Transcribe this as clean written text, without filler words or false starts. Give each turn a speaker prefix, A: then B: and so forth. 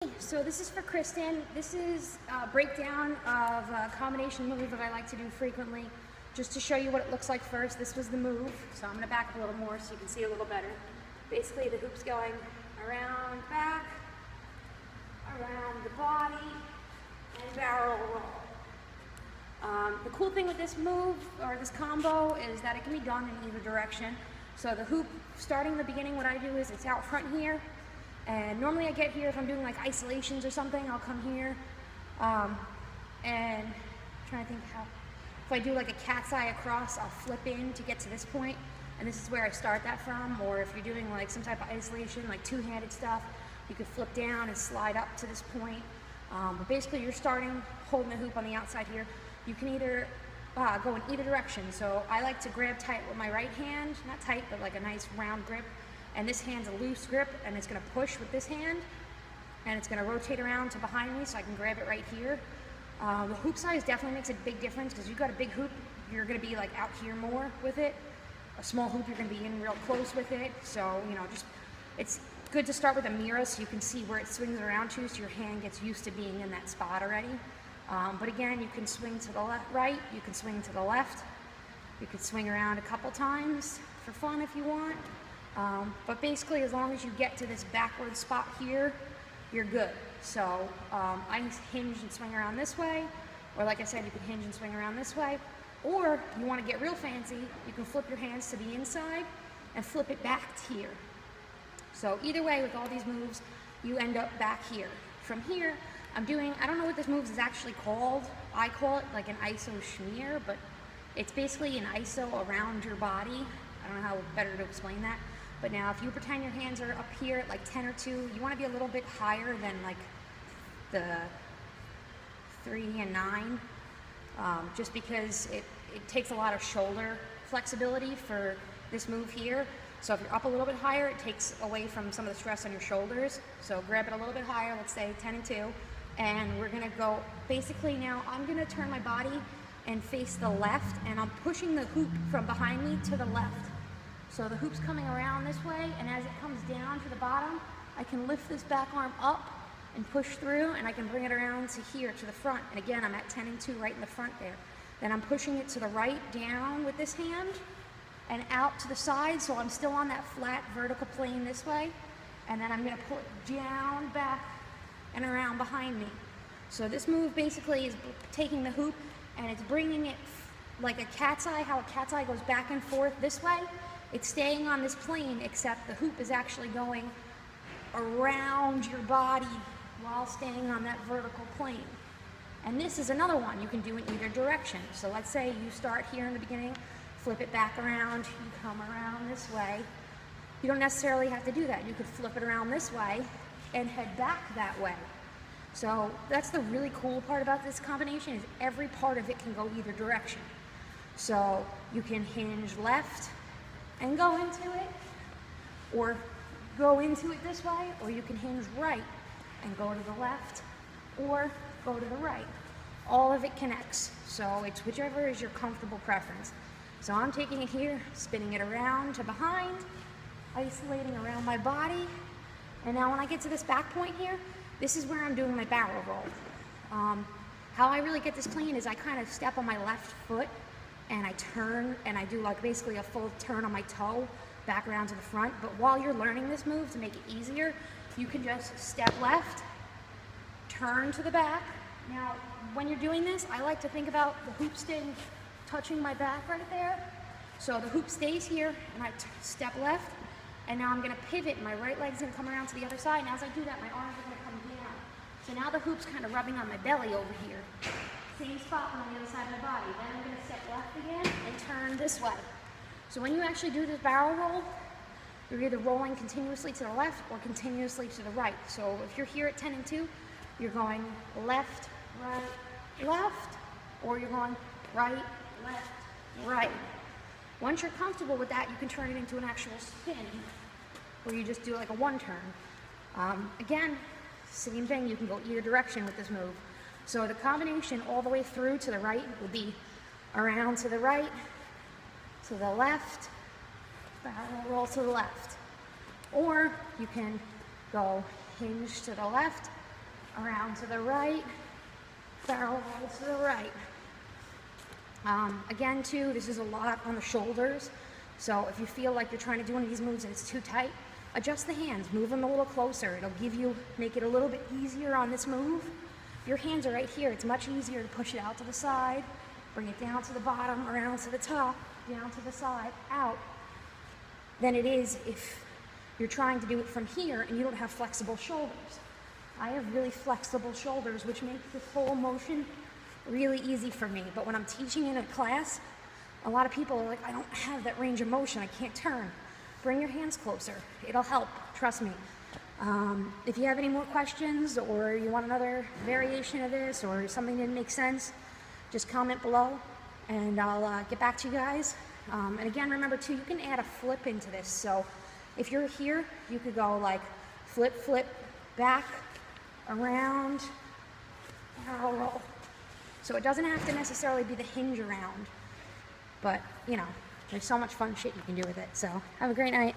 A: So this is for Kristen. This is a breakdown of a combination move that I like to do frequently, just to show you what it looks like first. This was the move, so I'm going to back up a little more so you can see a little better. Basically, the hoop's going around back, around the body, and barrel roll. The cool thing with this move, or this combo, is that it can be done in either direction. So the hoop, starting in the beginning, what I do is it's out front here. And normally I get here if I'm doing like isolations or something, I'll come here. And I'm trying to think how, if I do like a cat's eye across, I'll flip in to get to this point, and this is where I start that from. Or if you're doing like some type of isolation, like two-handed stuff, you could flip down and slide up to this point. But basically you're starting, holding the hoop on the outside here. You can either go in either direction. So I like to grab tight with my right hand, not tight, but like a nice round grip. And this hand's a loose grip, and it's going to push with this hand, and it's going to rotate around to behind me so I can grab it right here. The hoop size definitely makes a big difference, because you've got a big hoop, you're going to be like out here more with it. A small hoop, you're going to be in real close with it. So, you know, just it's good to start with a mirror so you can see where it swings around to, so your hand gets used to being in that spot already. But again, you can swing to the right, you can swing to the left, you could swing around a couple times for fun if you want. But basically, as long as you get to this backward spot here, you're good. So I hinge and swing around this way, or like I said, you can hinge and swing around this way. Or you want to get real fancy, you can flip your hands to the inside and flip it back here. So either way, with all these moves, you end up back here. From here, I don't know what this move is actually called. I call it like an iso schmear, but it's basically an iso around your body. I don't know how better to explain that. But now if you pretend your hands are up here at like 10 or 2, you want to be a little bit higher than like the 3 and 9, just because it takes a lot of shoulder flexibility for this move here. So if you're up a little bit higher, it takes away from some of the stress on your shoulders. So grab it a little bit higher, let's say 10 and 2, and we're going to go, basically now I'm going to turn my body and face the left, and I'm pushing the hoop from behind me to the left. So the hoop's coming around this way, and as it comes down to the bottom, I can lift this back arm up and push through, and I can bring it around to here, to the front. And again, I'm at 10 and 2 right in the front there. Then I'm pushing it to the right, down with this hand, and out to the side, so I'm still on that flat vertical plane this way. And then I'm gonna pull it down, back, and around behind me. So this move basically is taking the hoop, and it's bringing it like a cat's eye, how a cat's eye goes back and forth this way. It's staying on this plane, except the hoop is actually going around your body while staying on that vertical plane. And this is another one you can do in either direction. So let's say you start here in the beginning, flip it back around, you come around this way. You don't necessarily have to do that. You could flip it around this way and head back that way. So that's the really cool part about this combination, is every part of it can go either direction. So you can hinge left and go into it, or go into it this way, or you can hinge right and go to the left, or go to the right. All of it connects, so it's whichever is your comfortable preference. So I'm taking it here, spinning it around to behind, isolating around my body, and now when I get to this back point here, this is where I'm doing my barrel roll. How I really get this clean is I kind of step on my left foot, and I turn, and I do like basically a full turn on my toe back around to the front. But while you're learning this move, to make it easier, you can just step left, turn to the back. Now, when you're doing this, I like to think about the hoop staying, touching my back right there. So the hoop stays here, and I step left, and now I'm gonna pivot, and my right leg's gonna come around to the other side, and as I do that, my arms are gonna come down. So now the hoop's kind of rubbing on my belly over here. Same spot on the other side of my body. Then I'm going to step left again and turn this way. So when you actually do this barrel roll, you're either rolling continuously to the left or continuously to the right. So if you're here at 10 and 2, you're going left, right, left, or you're going right, left, right. Once you're comfortable with that, you can turn it into an actual spin, where you just do like a one turn. Again, same thing, you can go either direction with this move. So the combination all the way through to the right will be around to the right, to the left, barrel roll to the left. Or you can go hinge to the left, around to the right, barrel roll to the right. Again too, this is a lot on the shoulders, so if you feel like you're trying to do one of these moves and it's too tight, adjust the hands, move them a little closer. It'll make it a little bit easier on this move. If your hands are right here, it's much easier to push it out to the side, bring it down to the bottom, around to the top, down to the side, out, than it is if you're trying to do it from here and you don't have flexible shoulders. I have really flexible shoulders, which makes this whole motion really easy for me. But when I'm teaching in a class, a lot of people are like, I don't have that range of motion, I can't turn. Bring your hands closer. It'll help, trust me. If you have any more questions or you want another variation of this or something didn't make sense, just comment below and I'll get back to you guys. And again, remember too, you can add a flip into this. So if you're here, you could go like flip, flip, back, around, barrel roll. So it doesn't have to necessarily be the hinge around, but you know, there's so much fun shit you can do with it. So have a great night.